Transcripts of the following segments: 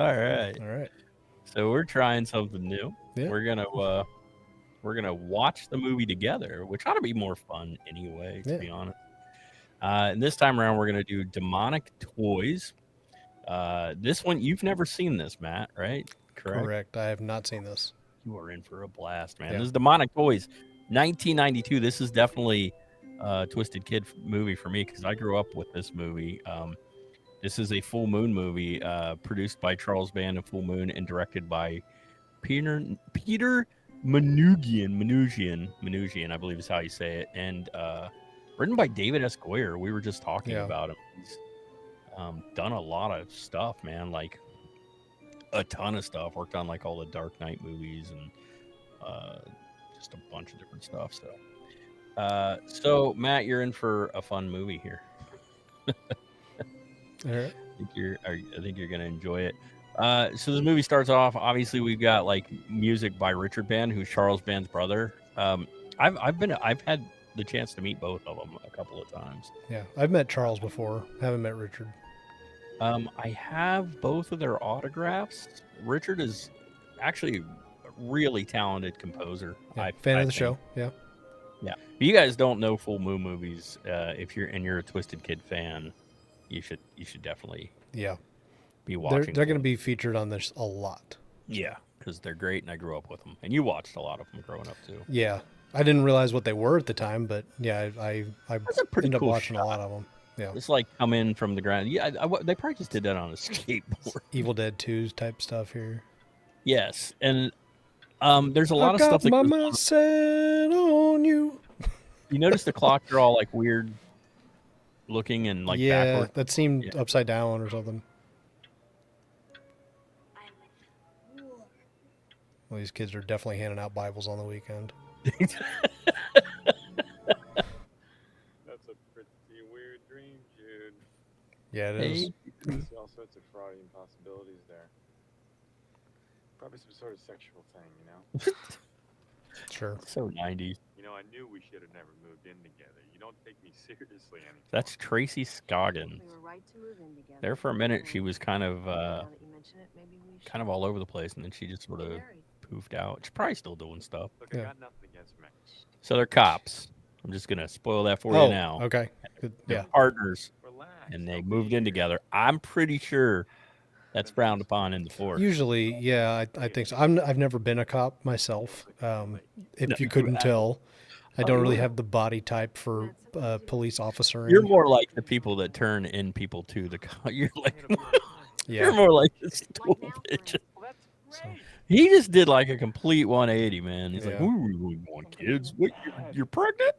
right. All right. So we're trying something new. Yeah. We're gonna watch the movie together, which ought to be more fun anyway, to be honest. And this time around, we're gonna do Demonic Toys. This one you've never seen this, Matt, right? Correct. I have not seen this. You are in for a blast, man. This is Demonic Toys, 1992. This is definitely a Twisted Kid movie for me because I grew up with this movie. This is a Full Moon movie produced by Charles Band of Full Moon and directed by Peter Manoogian, I believe is how you say it, and written by David S. Goyer. We were just talking about him. He's done a lot of stuff, man, like a ton of stuff. Worked on like all the Dark Knight movies and just a bunch of different stuff. So Matt, you're in for a fun movie here. All right. I think you're gonna enjoy it. So this movie starts off. Obviously, we've got like music by Richard Band, who's Charles Band's brother. I've had the chance to meet both of them a couple of times. Yeah, I've met Charles before. Haven't met Richard. I have both of their autographs. Richard is actually a really talented composer. Yeah, fan of the show. Yeah. Yeah. If you guys don't know Full Moon movies, if you're a Twisted Kid fan, you should definitely be watching. They're going to be featured on this a lot. Yeah, because they're great, and I grew up with them. And you watched a lot of them growing up too. Yeah, I didn't realize what they were at the time, but yeah, I ended up watching a lot of them. Yeah, it's like come in from the ground. Yeah, they probably just did that on a skateboard. Evil Dead 2 type stuff here. Yes, and there's a lot of stuff that goes on. Set on you. You notice the clocks are all like weird looking and like backward. That seemed upside down or something. Well, these kids are definitely handing out Bibles on the weekend. That's a pretty weird dream, Jude. Yeah, it is. See all sorts of fraudy possibilities there. Probably some sort of sexual thing, you know? Sure. So 90s. You know, I knew we should have never moved in together. You don't take me seriously anymore. That's Tracy Scoggins. There for a minute, she was kind of all over the place, and then she just sort of poofed out. She's probably still doing stuff. Look, I got nothing against me. So they're cops. I'm just gonna spoil that for you now. Okay. Good. They're partners, and they moved in together. I'm pretty sure that's frowned upon in the force. Usually, yeah, I think so. I've never been a cop myself. If you couldn't tell, I don't really have the body type for police officer. You're more like the people that turn in people to the cop. You're like, you're more like this stool bitch. So, he just did like a complete 180, man. He's like, "We really want kids. What, you're pregnant?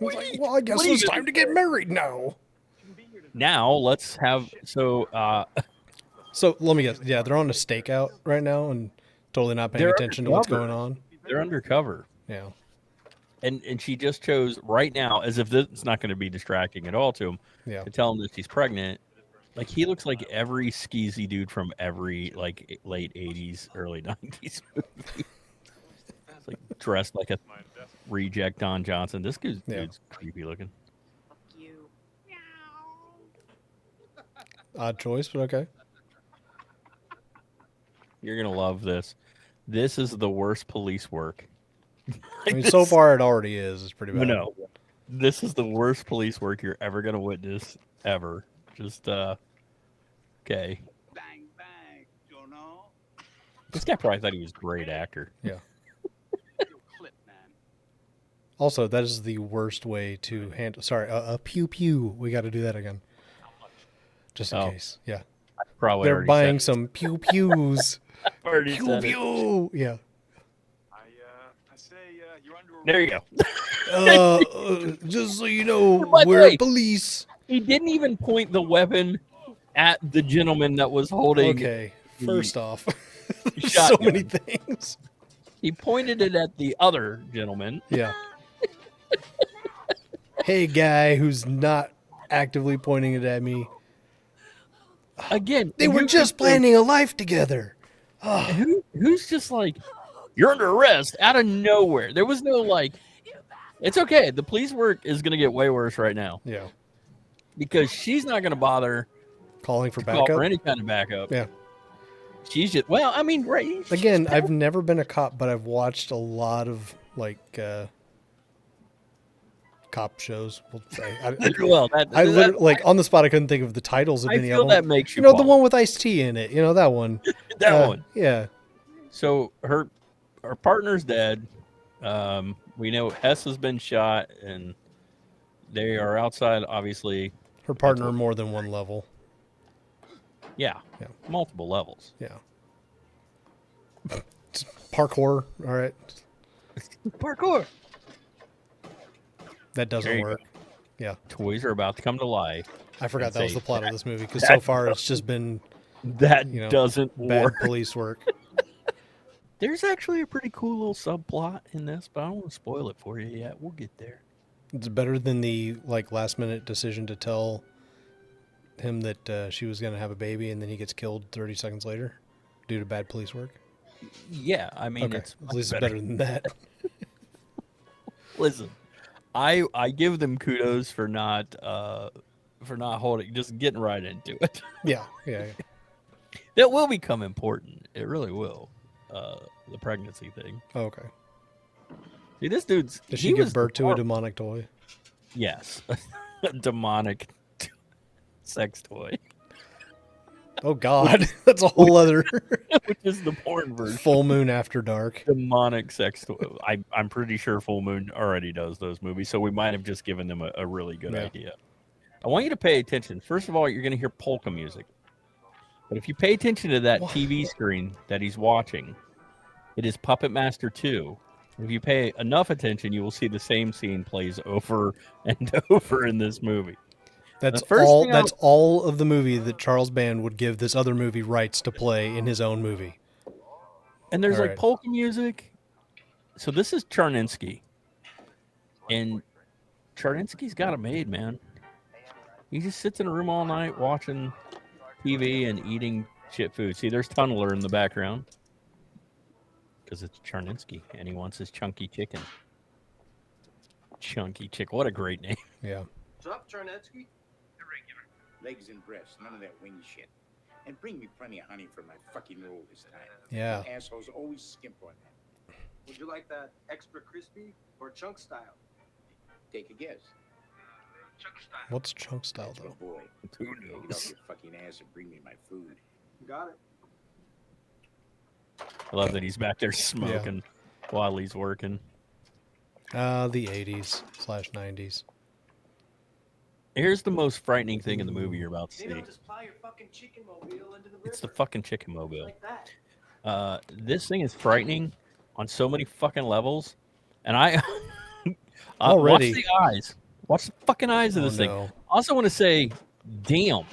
Like, well, I guess it's time to get married now." Now let's have So let me guess. Yeah, they're on a stakeout right now and totally not paying attention to what's going on. They're undercover. Yeah. And she just chose right now, as if this is not going to be distracting at all to him, to tell him that she's pregnant. Like, he looks like every skeezy dude from every like late 80s, early 90s movie. It's like dressed like a reject Don Johnson. This dude's creepy looking. Fuck you. Odd choice, but okay. You're going to love this. This is the worst police work. I mean, so far it already is. It's pretty bad. No. This is the worst police work you're ever going to witness, ever. Just, okay. Bang, bang, you know? This guy probably thought he was a great actor. Yeah. Clip, man. Also, that is the worst way to handle... Sorry, a pew-pew. We got to do that again. Just in case. Yeah. Probably they're buying some pew-pews. Pew-pew. Yeah. I say you're under There you go. Just so you know, we're police. He didn't even point the weapon at the gentleman that was holding. Okay, first off, so many things. He pointed it at the other gentleman. Yeah. Hey, guy who's not actively pointing it at me. Again, they were just planning a life together. Who's just like, you're under arrest out of nowhere? There was no like, it's okay. The police work is going to get way worse right now. Yeah. Because she's not going to bother calling for backup or any kind of backup. Yeah. she's just well. I mean, right? Again, I've never been a cop, but I've watched a lot of like cop shows. We'll say. Well, I literally like on the spot. I couldn't think of the titles of I any feel of them. that makes you. You know, the one with Ice-T in it. You know that one. That one. Yeah. So her partner's dead. We know Hess has been shot, and they are outside. Obviously, Her partner more than one level. Yeah, multiple levels. Yeah. Parkour. All right. Parkour. That doesn't work. Yeah. Toys are about to come to life. I forgot that was the plot of this movie because so far it's just been doesn't bad work. police work. There's actually a pretty cool little subplot in this, but I don't want to spoil it for you yet. We'll get there. It's better than the like last minute decision to tell him that she was going to have a baby and then he gets killed 30 seconds later due to bad police work. Yeah, I mean, it's at least better than that. Listen, I give them kudos for not holding, just getting right into it. Yeah. That will become important. It really will. The pregnancy thing. Oh, okay. See, this dude's. Did she give birth to a demonic toy? Yes, a demonic sex toy. Oh God, that's a whole other. Which is the porn version. Full Moon After Dark. Demonic sex toy. I'm pretty sure Full Moon already does those movies, so we might have just given them a really good idea. I want you to pay attention. First of all, you're going to hear polka music. But if you pay attention to that TV screen that he's watching, it is Puppet Master 2. If you pay enough attention, you will see the same scene plays over and over in this movie. That's all of the movie that Charles Band would give this other movie rights to play in his own movie. And there's polka music. So this is Charninsky. And Charninsky's got it made, man. He just sits in a room all night watching TV and eating shit food. See, there's Tunneler in the background. Because it's Charninsky, and he wants his chunky chicken. Chunky chicken. What a great name. Yeah. What's up, Charninsky? Irregular. Legs and breasts, none of that wing shit. And bring me plenty of honey for my fucking roll this time. Yeah. Assholes always skimp on that. Would you like that extra crispy or chunk style? Take a guess. Chunk style. What's chunk style, That's though? my boy. Who Get off knows? your fucking ass and bring me my food. You got it. I love that he's back there smoking while he's working. The 80s/90s. Here's the most frightening thing in the movie you're about to see. Maybe I'll just plow your fucking chicken mobile into the river. It's the fucking chicken mobile. Like that. This thing is frightening on so many fucking levels. And I Already. watch the eyes. Watch the fucking eyes of this thing. No. I also want to say, damn,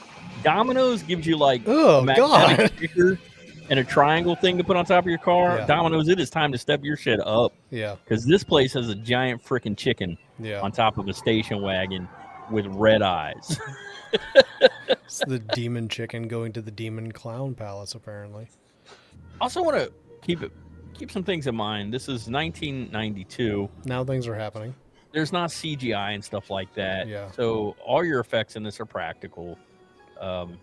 Domino's gives you like Oh, a magnetic God. sticker and a triangle thing to put on top of your car. Yeah. Domino's, it is time to step your shit up. Yeah. Because this place has a giant freaking chicken on top of a station wagon with red eyes. It's the demon chicken going to the demon clown palace, apparently. Also want to keep some things in mind. This is 1992. Now things are happening. There's not CGI and stuff like that. Yeah. So all your effects in this are practical. And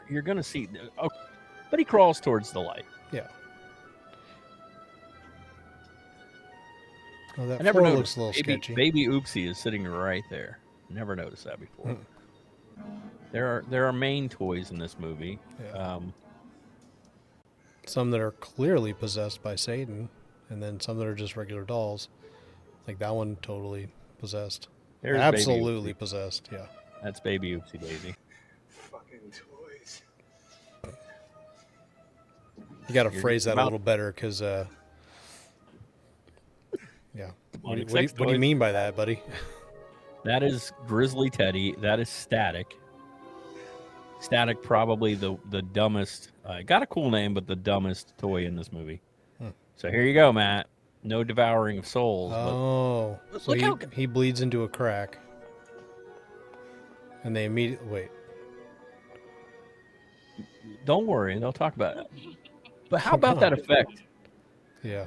you're gonna see. Oh, but he crawls towards the light. Yeah. Oh, that I never floor noticed. looks a little sketchy. Baby Oopsie is sitting right there. Never noticed that before. There are main toys in this movie. Yeah. Some that are clearly possessed by Satan, and then some that are just regular dolls. Like that one, totally possessed. There's Absolutely Baby Oopsie. possessed. Yeah. That's Baby Oopsie Daisy. Fucking toys. You got to phrase that a little better, because, yeah. What do you mean by that, buddy? That is Grizzly Teddy. That is Static. Static, probably the dumbest. Got a cool name, but the dumbest toy in this movie. So here you go, Matt. No devouring of souls. Oh, but so look he bleeds into a crack, and they immediately wait. Don't worry, they'll talk about it. But how about that effect? Yeah,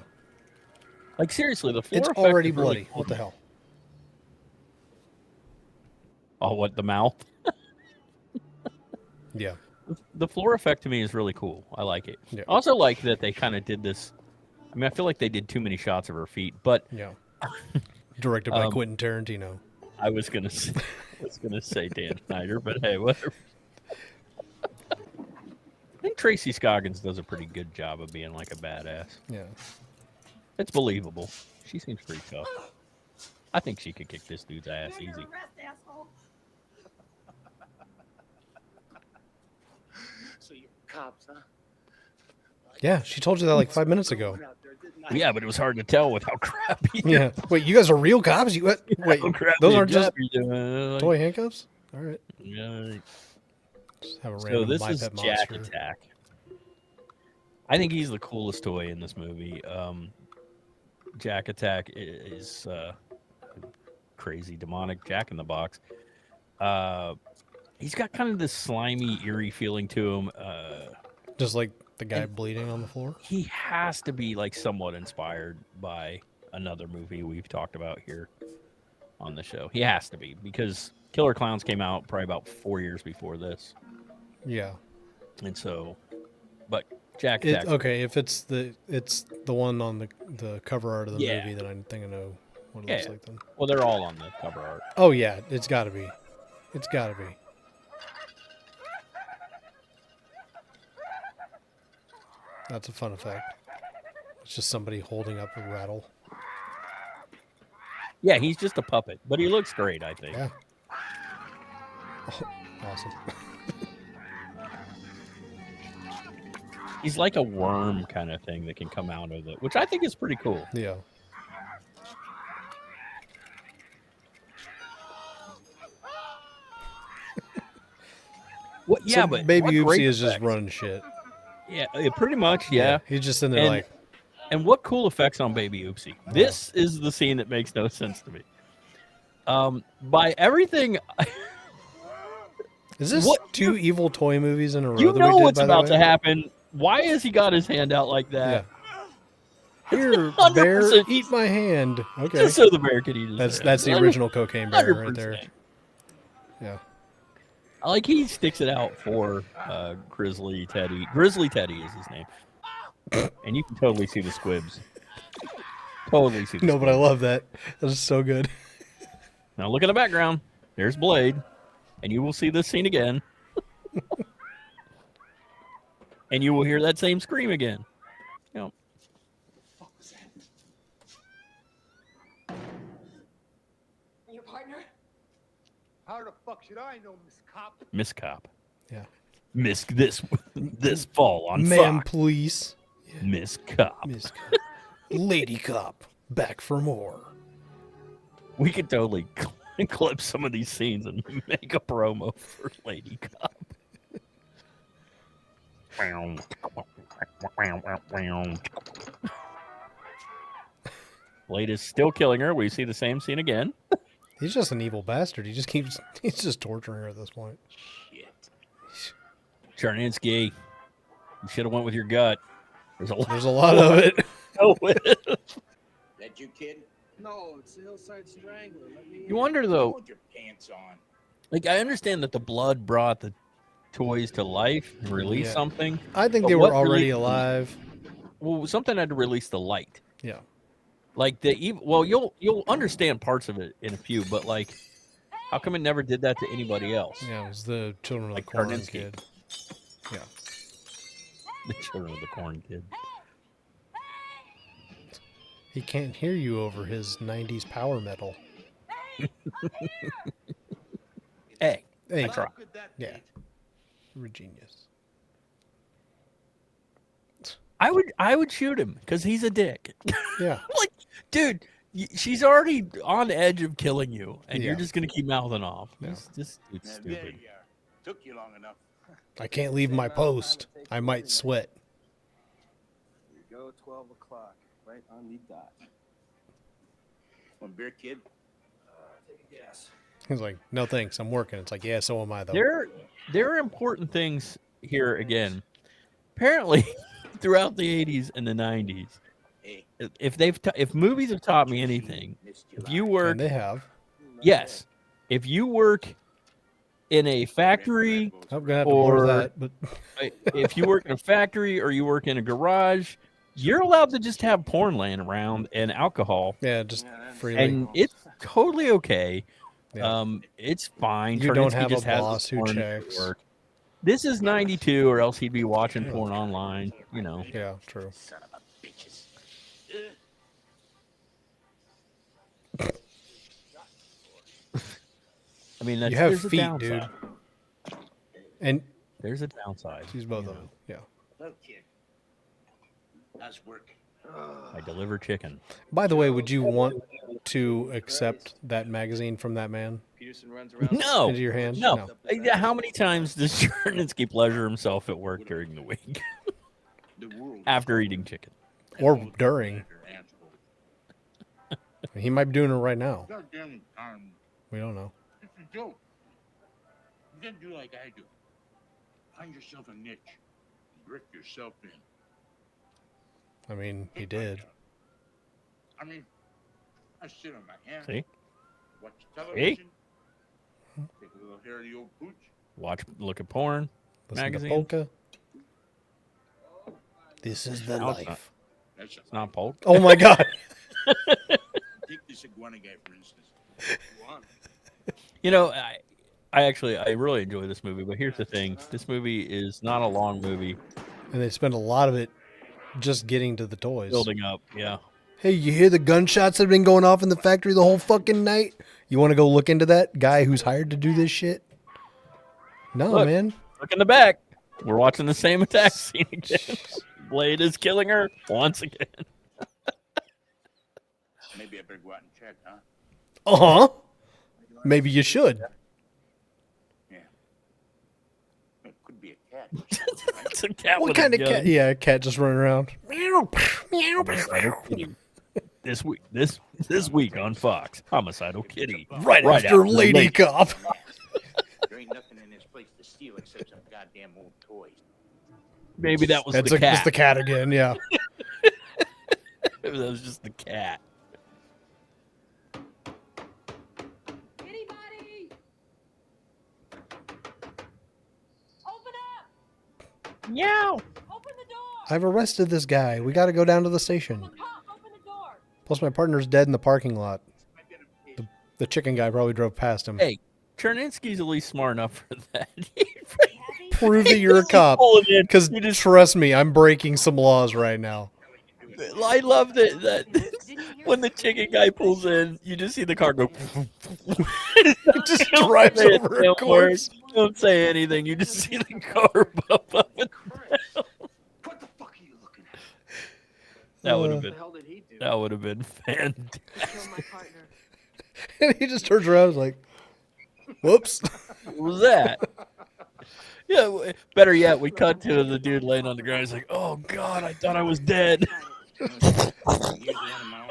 like seriously, the floor it's effect already is really bloody. cool. What the hell? Oh, what, the mouth? Yeah, the floor effect to me is really cool. I like it. Yeah. I also like that they kind of did this. I mean, I feel like they did too many shots of her feet, but Yeah. Directed by Quentin Tarantino. I was gonna say Dan Snyder, but hey, whatever. I think Tracy Scoggins does a pretty good job of being like a badass. Yeah. It's believable. She seems pretty tough. I think she could kick this dude's ass easy. So you're cops, huh? Yeah, she told you that like 5 minutes ago. Yeah, but it was hard to tell with how crappy. Yeah. Wait, you guys are real cops? You wait, how crappy those aren't just like, toy handcuffs? All right. Yeah. Just have a So random this My is Pet Jack Monster. Attack. I think he's the coolest toy in this movie. Jack Attack is crazy, demonic Jack in the Box. He's got kind of this slimy, eerie feeling to him. Just like the guy bleeding on the floor. He has to be like somewhat inspired by another movie we've talked about here on the show. He has to be, because Killer Clowns came out probably about 4 years before this. Yeah. And so, but Jack Attack. Okay, if it's the one on the cover art of the Yeah. movie, then I think I know what it looks like then. Well, they're all on the cover art. Oh yeah, it's got to be. It's got to be. That's a fun effect. It's just somebody holding up a rattle. Yeah, he's just a puppet, but he looks great, I think. Yeah. Oh, awesome. He's like a worm kind of thing that can come out of it, which I think is pretty cool. Yeah. What? Yeah, So but Baby what great Oopsie is just effects. running shit. Yeah, pretty much. Yeah. He's just in there like. And what cool effects on Baby Oopsie. This is the scene that makes no sense to me. By everything. Is this two evil toy movies in a row? You that know we did, what's by the about way? to happen. Why has he got his hand out like that? Yeah. Here, 100%. bear, eat my hand. Okay. Just so the bear could eat his hand. That's the original Cocaine Bear right there. 100%. Yeah. I like he sticks it out for Grizzly Teddy. Grizzly Teddy is his name. And you can totally see the squibs. Totally see the No, but I squibs. love that. That is so good. Now look at the background. There's Blade. And you will see this scene again. And you will hear that same scream again. You know, What was that? Your partner? How the fuck should I know, Miss Cop? Miss Cop. Yeah. Miss this fall on Ma'am, Fox. police. Miss Cop. Miss Cop. Lady Cop. Back for more. We could totally clip some of these scenes and make a promo for Lady Cop. Blade is still killing her. We see the same scene again. He's just an evil bastard. He's just torturing her at this point. Shit. Charninsky, you should have went with your gut. There's a There's a lot of it. That you, kid? No, it's the Hillside Strangler. Let me You wonder though, Hold your pants on. like I understand that the blood brought the toys to life and release Yeah. something. I think But they what were already really- alive. Well, something had to release the light. Yeah. Like well, you'll understand parts of it in a few, but like, how come it never did that to anybody else? Yeah, it was the Children of Like the Corn Karninsky. kid. Yeah. The Children of the Corn kid. He can't hear you over his 90s power metal. Hey, Hey, try. How could that Yeah. be? you're a genius. I would shoot him because he's a dick. Yeah. Like, dude, she's already on the edge of killing you, and you're Yeah. just gonna keep mouthing off. Yeah. It's just it's Now, there stupid. you are. Took you long enough. I can't leave my post. I might sweat. Here you go, 12 o'clock, right on the dot. One beer, kid? Take a guess. He's like, no thanks, I'm working. It's like, yeah, so am I though. There are important things here again. Apparently, throughout the 80s and the 90s, Hey, if movies have taught me anything, missed if lot. you work, And they have. yes, if you work in a factory, I'm gonna have to blur or that, but if you work in a factory or you work in a garage, you're allowed to just have porn laying around and alcohol, yeah, just freely. and it's totally okay. Yeah. It's fine. You don't Cherninsky have a just has boss his who porn at checks. work. This is 92, or else he'd be watching porn online, you know. Yeah, true. Son of a bitches. I mean, You have there's a feet, downside. dude. And There's a downside. she's both you of know. them. Yeah. Hello, kid. How's work? I deliver chicken. By the way, would you want to accept that magazine from that man Peterson runs around. No, into your hand? no. How many times does Cherninsky pleasure himself at work during the week The world. after eating chicken? Or during. He might be doing it right now. Goddamn time. We don't know. It's a joke. You gotta do like I do. Find yourself a niche. Brick yourself in. I mean, he did. I mean, I sit on my hands. See? Watch television. Take a little hair of the old pooch. Look at porn. Listen Magazine. to polka. This is the No, it's life. That's It's not polk. Oh my god. Take this iguana guy, for instance. You know, I really enjoy this movie, but here's the thing. This movie is not a long movie. And they spend a lot of it just getting to the toys. Building up, yeah. Hey, you hear the gunshots that have been going off in the factory the whole fucking night? You want to go look into that guy who's hired to do this shit? No, Look. man. Look in the back. We're watching the same attack scene again. Blade is killing her once again. Maybe I better go out and check, huh? Uh-huh. Maybe you should. Yeah. It could be a cat. It's a cat What with kind a of gun. cat? Yeah, a cat just running around. Homicidal Kitty. This week on Fox, Homicidal Kitty. Right after Lady Cop. There ain't nothing in this place to steal except some goddamn old toys. Maybe that was It's the cat. the cat again, yeah. Maybe that was just the cat. Anybody? Open up! Meow. Open the door! I've arrested this guy. We got to go down to the station. Cop, open the door! Plus, my partner's dead in the parking lot. The chicken guy probably drove past him. Hey, Cherninsky's at least smart enough for that. Prove that you're a cop. Because You just- trust me, I'm breaking some laws right now. I love that when the chicken guy pulls in, you just see the car go. Just drives Say over a damn corpse. words. Don't say anything. You just see the car bump up. What the fuck are you looking at? That would have What the been. hell did he do? That would have been fantastic. Kill my partner. And he just turns around and is like, whoops. What was that? Yeah. Better yet, we cut to the dude laying on the ground. He's like, "Oh God, I thought I was dead." Here's one of my own.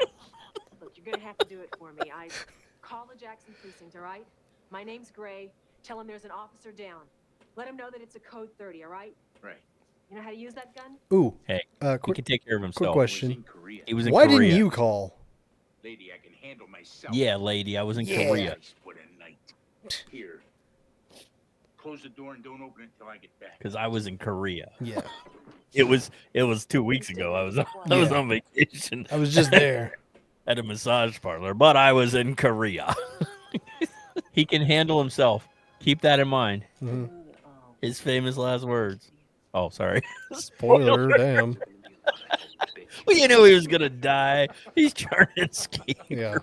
Look, you're gonna have to do it for me. I call the Jackson precinct, all right? My name's Gray. Tell him there's an officer down. Let him know that it's a code 30, all right? Right. You know how to use that gun? Ooh. Hey, he Quick can take care of quick himself. Was question. in Korea. He was in Why Korea. didn't you call? Lady, I can handle myself. Yeah, lady, I was in Yeah. Korea. What a night. Here. Close the door and don't open it till I get back. Because I was in Korea. Yeah. It was 2 weeks ago. I was Yeah. on vacation I was just there. at a massage parlor, but I was in Korea. He can handle himself. Keep that in mind. Mhm. His famous last words. Oh, sorry. Spoiler, damn. Well, you knew he was gonna die. He's Cherninsky. Yeah.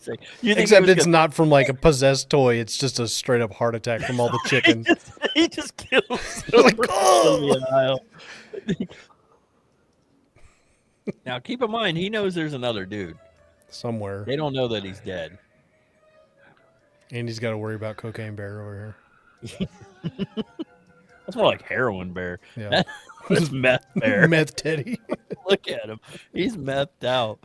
You think he Except was it's gonna- not from like a possessed toy. It's just a straight up heart attack from all the chicken. he just kills Like, the aisle. Now, keep in mind, he knows there's another dude. Somewhere. They don't know that he's dead. Andy's got to worry about Cocaine Bear over That's more like Heroin Bear. here. Yeah. That's Meth Bear. Meth Teddy. Look at him. He's methed out.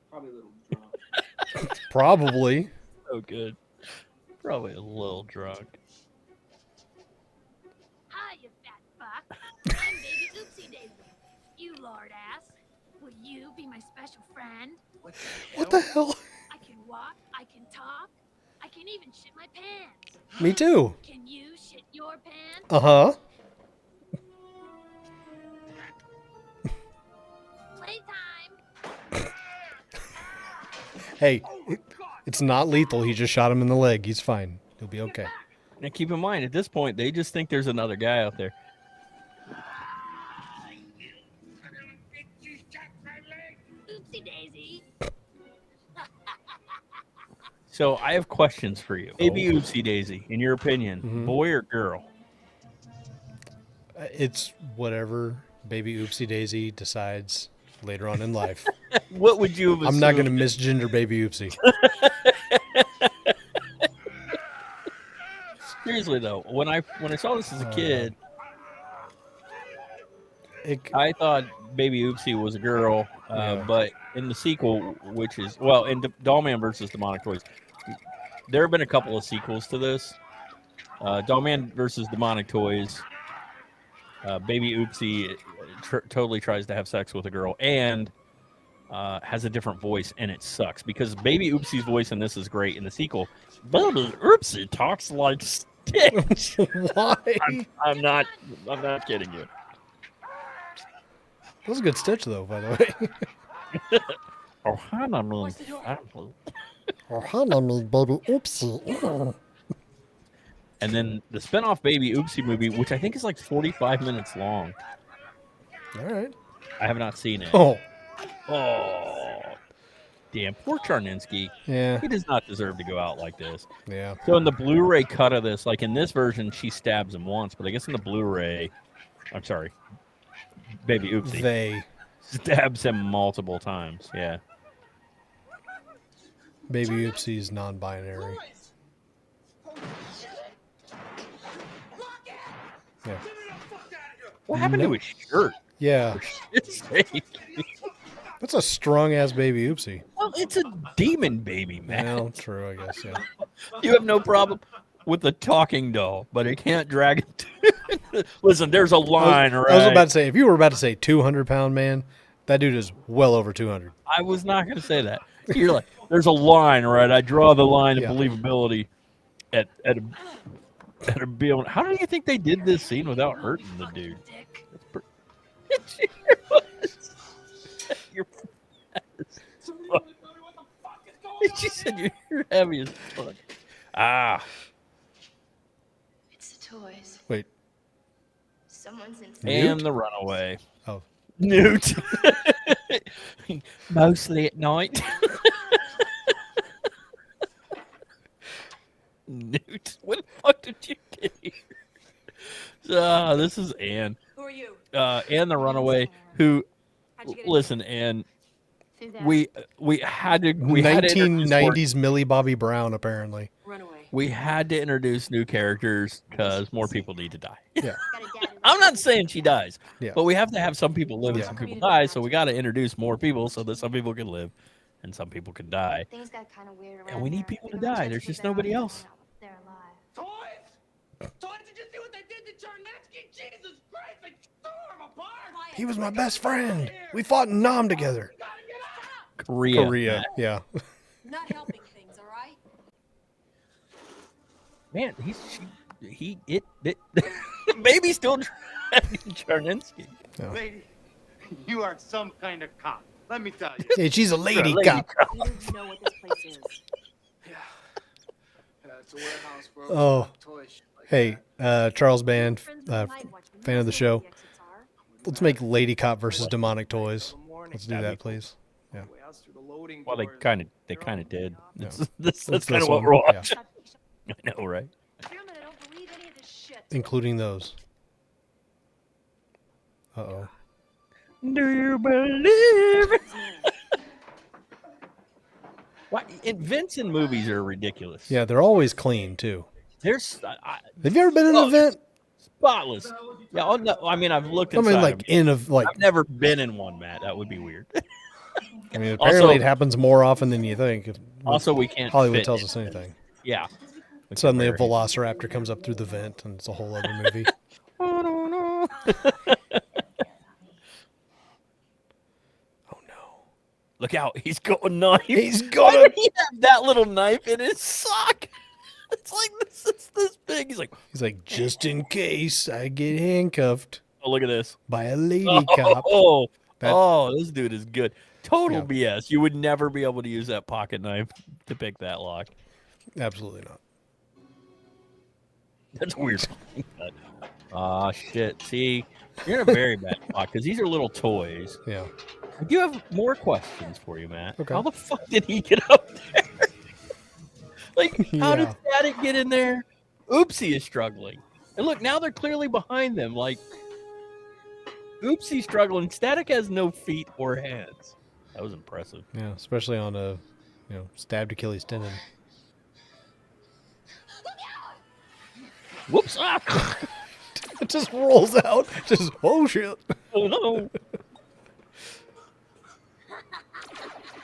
Probably a little drunk. Probably. So good. Probably a little drunk. Hi, you fat fuck. I'm baby Oopsie Daisy. You lord ass. Will you be my special friend? What the hell? I can walk, I can talk. can even shit my pants. Me too. Can you shit your pants? Uh-huh. Playtime. Hey, it's not lethal. He just shot him in the leg. He's fine. He'll be okay. Now keep in mind, at this point, they just think there's another guy out there. Oopsie daisy. So I have questions for you. Baby Oopsie Daisy, in your opinion, boy or girl? It's whatever baby Oopsie Daisy decides later on in life. What would you have I'm not going to assumed? misgender baby Oopsie. Seriously though, when I saw this as a kid, I thought Baby Oopsie was a girl, but in the sequel, which is in Dollman versus Demonic Toys, there have been a couple of sequels to this. Dollman versus Demonic Toys, Baby Oopsie totally tries to have sex with a girl and has a different voice, and it sucks because Baby Oopsie's voice in this is great. In the sequel, Baby Oopsie talks like Stitch. Why? I'm not kidding you. That was a good Stitch, though, by the way. Oh, Hannah means Oh, Hannah means baby Oopsie. And then the spinoff Baby Oopsie movie, which I think is like 45 minutes long. All right. I have not seen it. Oh, Damn, poor Charninsky. yeah. He does not deserve to go out like this. Yeah. So in the Blu-ray cut of this, like in this version, she stabs him once, but I guess in the Blu-ray, I'm sorry, Baby Oopsie They. stabs him multiple times. Yeah. Baby Oopsie's non-binary. Yeah. What happened to his shirt? Yeah. For shit's sake. That's a strong-ass baby Oopsie. Well, it's a demon baby, man. Well, true, I guess, yeah. You have no problem with the talking doll, but it can't drag it. Listen, there's a line, right? I was about to say, if you were about to say 200-pound man, that dude is well over 200. I was not going to say that. You're like, there's a line, right? I draw the line of Yeah. believability at a bill. How do you think they did this scene without hurting the dude? That's You're she said you're heavy as fuck. Ah. It's the toys. Wait. Someone's in. And the runaway. Oh. Newt. Mostly at night. Newt. When the fuck did you get here? This is Anne. Who are you? Anne the runaway, who listen, Anne, we had to 1990s Millie Bobby Brown, apparently. Runaway. We had to introduce new characters because more people need to die. Yeah. I'm not saying she dies, Yeah. but we have to have some people live and Yeah. some people die, so we got to introduce more people so that some people can live and some people can die. Things got kind of weird around And we need here. people to They don't die. judge There's me just better nobody when else. they're alive. Toys? Toys, did you see what they did to Charnetsky? Jesus Christ, they tore him apart! He was my best friend. We fought in Nam together. Korea. Korea, yeah. Not helping things, all right? Man, baby's still dragging Charnetsky. Lady, you are some kind of cop. Let me tell you. Hey, she's a lady Lady cop. You don't know what this place is. It's a warehouse, bro. Oh. Toy shit like Hey, Charles Band, Friends with the Night Watchman. fan of the That's show. where the exits are. Let's make Lady Cop versus Demonic Toys. that. Morning, Let's do that, please. Yeah. way out through the loading Well, they doors. kind of did. Yeah. That's It's kind this of what one, we're yeah. watching. I know, right? Damn it, I don't believe any of this shit. Including those. Uh-oh. Do you believe? Why? Events in movies are ridiculous. Yeah, they're always clean, too. There's Have you ever been in an event? spotless. Yeah, oh, no, I mean, I've looked I inside. mean, like, I've never been in one, Matt. That would be weird. I mean, apparently Also- it happens more often than you think. Also, we can't. Hollywood fit tells in. us anything. Yeah. Suddenly a velociraptor comes up through the vent, and it's a whole other movie. Oh, no. Look out! He's got a knife. He's got Why a- did he have that little knife in his sock? It's like this big. He's like, just in case I get handcuffed oh, look at this. by a lady cop. This dude is good. Total BS. You would never be able to use that pocket knife to pick that lock. Absolutely not. That's weird. Ah, shit. See, you're in a very bad spot because these are little toys. Yeah. I do have more questions for you, Matt. Okay. How the fuck did he get up there? Like, how did Yeah. Static get in there? Oopsie is struggling. And look, now they're clearly behind them. Like, Oopsie's struggling. Static has no feet or hands. That was impressive. Yeah, especially on a, stabbed Achilles tendon. Whoops! Ah. It just rolls out. Just, oh shit. Oh no!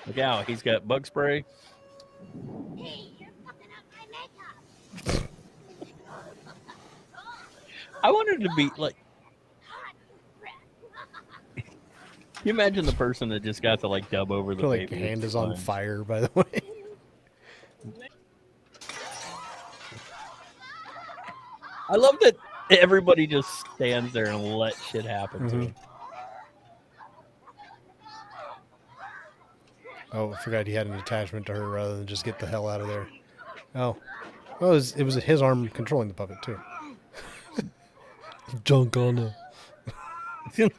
Look out! He's got bug spray. Hey, you're fucking up my makeup. I wanted to be like. Hot breath. You imagine the person that just got to like dub over the Like baby. hand is on fire, by the way. I love that everybody just stands there and let shit happen to him. Oh, I forgot he had an attachment to her rather than just get the hell out of there. Oh. Well, it was his arm controlling the puppet, too. Junk on her.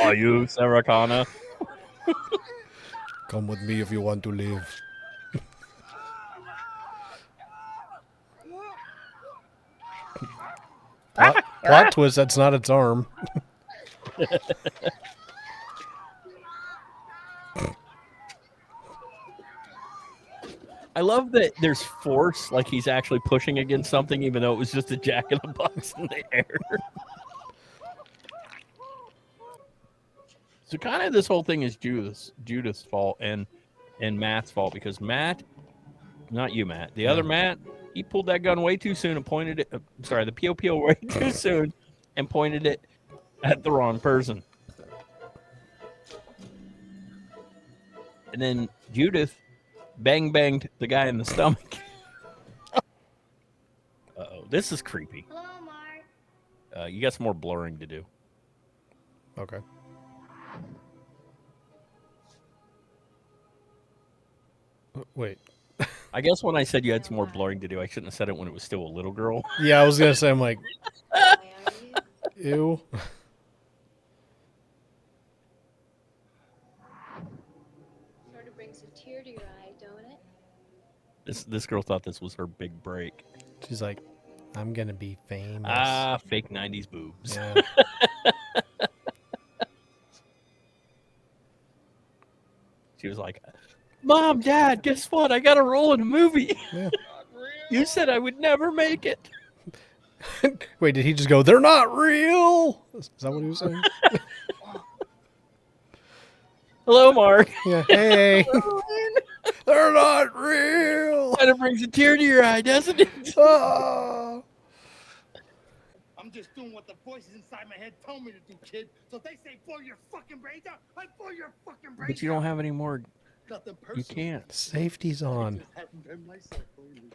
Are you Sarah Connor? Come with me if you want to live. Plot twist, that's not its arm. I love that there's force, like he's actually pushing against something, even though it was just a jack in the box in the air. So kind of this whole thing is Judith's fault and Matt's fault because Matt, not you, Matt, the other Matt, he pulled that gun way too soon and pointed it. The POPO way too soon and pointed it at the wrong person. And then Judith banged the guy in the stomach. Uh-oh, this is creepy. Hello, Mark. You got some more blurring to do. Okay. Wait. I guess when I said you had some more blurring to do, I shouldn't have said it when it was still a little girl. Yeah, I was going to say, I'm like, ew. Sort of brings a tear to your eye, don't it? This girl thought this was her big break. She's like, I'm going to be famous. Ah, fake 90s boobs. Yeah. She was like, Mom, Dad, guess what? I got a role in a movie. Yeah. You said I would never make it. Wait, did he just go, they're not real? Is that what he was saying? Hello, Mark. Yeah, hey. They're not real. Kind of brings a tear to your eye, doesn't it? Oh. I'm just doing what the voices inside my head tell me to do, kid. So if they say blow your fucking brains out, I blow your fucking brains out. But you don't have any more. Nothing You personal. can't. Safety's on. I haven't been myself lately.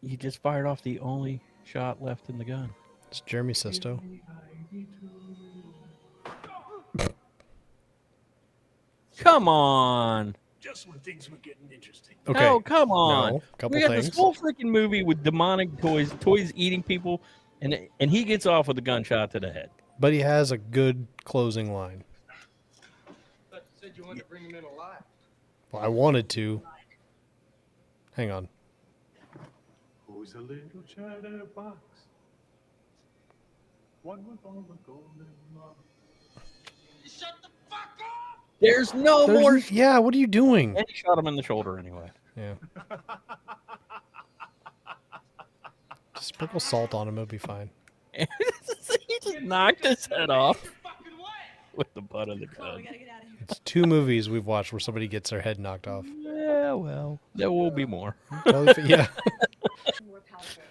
You just fired off the only shot left in the gun. It's Jeremy Sisto. Come on. Just when things were getting interesting. Okay. No, come on. No, couple We got things. this whole freaking movie with demonic toys eating people, and he gets off with a gunshot to the head. But he has a good closing line. But you said you wanted to bring him in alive. Well, I wanted to. Hang on. Who's a little chatterbox? One with all the golden locks. Shut the fuck up! There's no more. Yeah, what are you doing? And he shot him in the shoulder anyway. Yeah. Just sprinkle salt on him, it'll be fine. He just knocked his head off with the butt of the gun. It's 2 movies we've watched where somebody gets their head knocked off. Yeah, well, there will be more. Well, yeah. More powerful.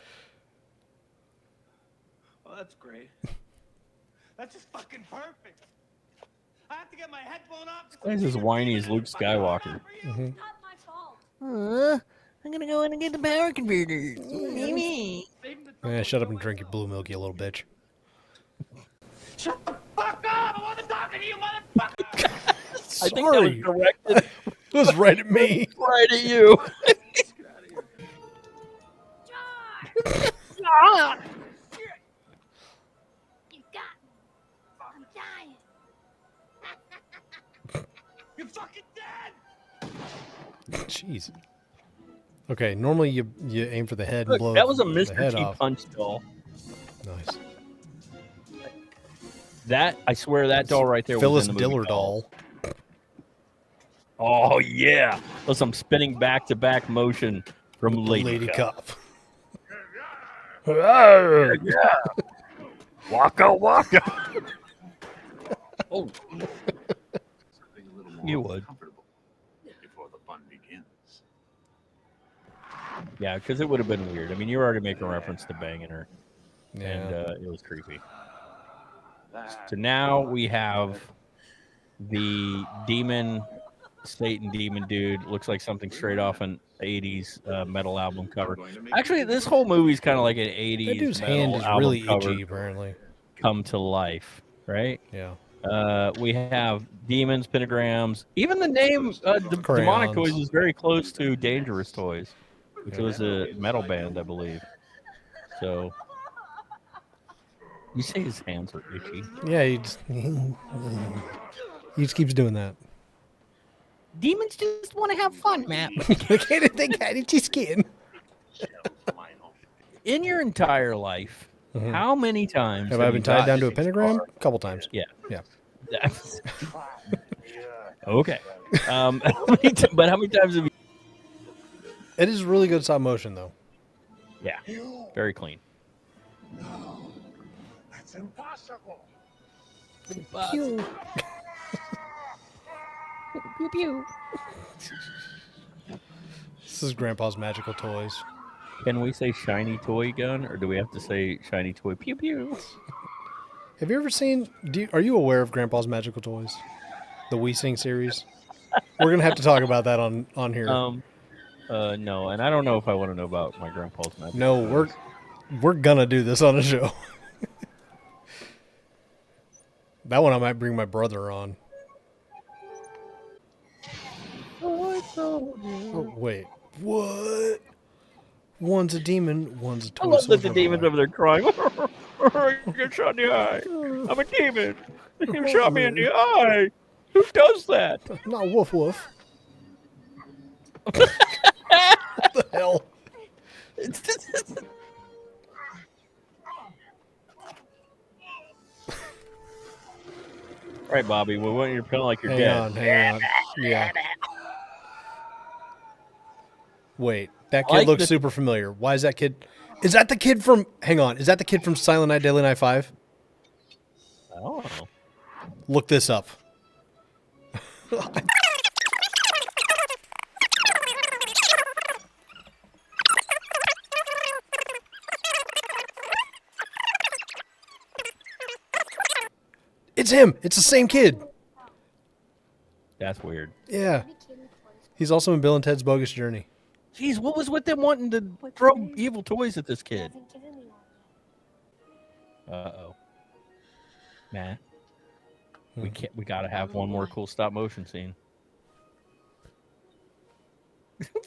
Oh, that's great. That's just fucking perfect. I have to get my head blown off. This guy's as whiny as Luke Skywalker. Mm-hmm. Not my fault. I'm gonna go in and get the power converters. Yeah, shut up and drink your blue milk, you little bitch. Shut the fuck up! I wasn't talking to you, motherfucker! I think that was Sorry. directed It was right at me. right at you. George! You got me. I'm dying. You're fucking dead! Jeez. Okay, normally you aim for the head and Look, blow that was a the Mr. head T off. punch doll. Nice. That, I swear, that doll right there Phyllis was in the movie Diller doll. Oh, yeah. With some spinning back-to-back motion from Lady Cop. Yeah. Waka waka. Oh. You would. Before the fun begins. Yeah, because it would have been weird. I mean, you were already making reference to banging her, Yeah. and it was creepy. So now we have the demon, Satan demon dude. Looks like something straight off an 80s metal album cover. Actually, this whole movie's kind of like an 80s That dude's metal hand is album really cover itchy, apparently. come to life, right? Yeah. We have demons, pentagrams. Even the name Demonic Crayons. Toys is very close to Dangerous Toys, which was a metal band, I believe. So, you say his hands are itchy. Yeah, he just keeps doing that. Demons just want to have fun, Matt. They got itchy skin. In your entire life, Mhm. how many times Have I been you tied got- down to a pentagram? A couple times. Yeah. Yeah. That's- okay. But how many times have you? It is really good stop motion, though. Yeah, very clean. No, that's impossible. Pew. Pew pew. This is Grandpa's magical toys. Can we say shiny toy gun, or do we have to say shiny toy pew pew? Have you ever seen? Are you aware of Grandpa's magical toys? The We Sing series. We're gonna have to talk about that on here. No, and I don't know if I want to know about my grandpa's magic. No, we're gonna do this on a show. That one I might bring my brother on. Oh, wait, what? One's a demon, one's a toy. I love that the soldier demon's boy. over there crying. You get shot in the eye. I'm a demon. You shot me in the eye. Who does that? Not woof woof. What the hell? All right, Bobby. We want you to feel like you're Hang dead. on, hang on. Yeah. Wait, that kid like looks the- super familiar. Why is that kid? Is that the kid from? Hang on, is that the kid from Silent Night, Deadly Night 5? Oh. Look this up. It's him. It's the same kid. That's weird. Yeah. He's also in Bill and Ted's Bogus Journey. Jeez, what was with them wanting to throw evil toys at this kid? Uh-oh. Matt. We gotta have one more cool stop motion scene.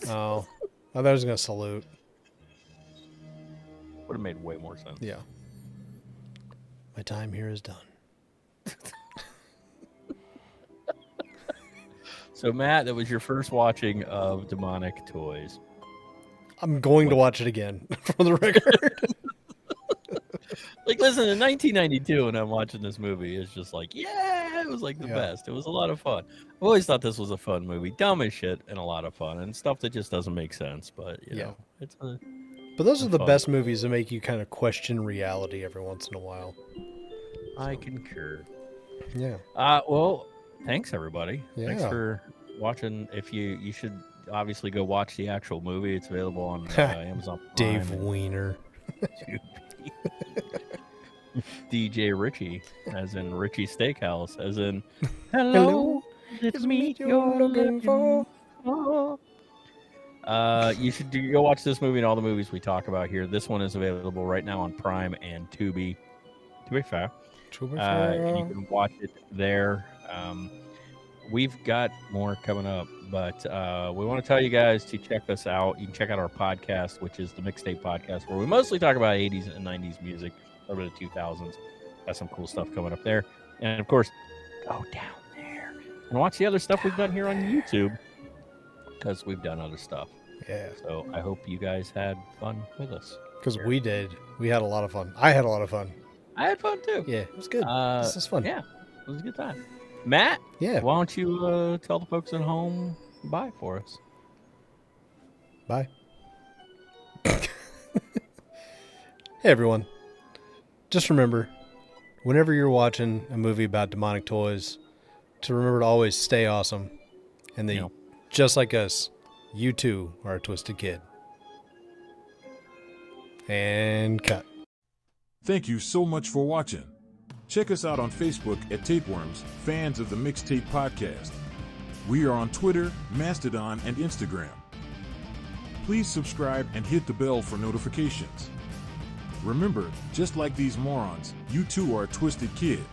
Oh. I thought I was going to salute. Would have made way more sense. Yeah. My time here is done. So, Matt, that was your first watching of Demonic Toys. I'm going to watch it again, for the record. Like, listen, in 1992, when I'm watching this movie, it's just like, yeah, it was like the Yeah. best. It was a lot of fun. I've always thought this was a fun movie. Dumb as shit and a lot of fun. And stuff that just doesn't make sense. But, you know, it's a... But those are the fun. best movies that make you kind of question reality every once in a while. I concur. Yeah. Well, thanks, everybody. Thanks Yeah. for watching. If you should obviously go watch the actual movie. It's available on Amazon Prime. Dave Wiener. DJ Richie, as in Richie Steakhouse, as in hello, it's me you're looking for. You should go watch this movie and all the movies we talk about here. This one is available right now on Prime and Tubi. To be fair, you can watch it there. We've got more coming up, but we want to tell you guys to check us out. You can check out our podcast, which is the Mixtape Podcast, where we mostly talk about 80s and 90s music, a little bit of 2000s. Got some cool stuff coming up there. And, of course, go down there and watch the other stuff we've done here on YouTube, because we've done other stuff. Yeah. So I hope you guys had fun with us. Because we did. We had a lot of fun. I had a lot of fun. I had fun, too. Yeah, it was good. This was fun. Yeah, it was a good time. Matt, yeah. Why don't you tell the folks at home bye for us? Bye. Hey, everyone. Just remember, whenever you're watching a movie about demonic toys, to remember to always stay awesome. And then, just like us, you too are a twisted kid. And cut. Thank you so much for watching. Check us out on Facebook at Tapeworms, fans of the Mixtape Podcast. We are on Twitter, Mastodon, and Instagram. Please subscribe and hit the bell for notifications. Remember, just like these morons, you too are a twisted kid.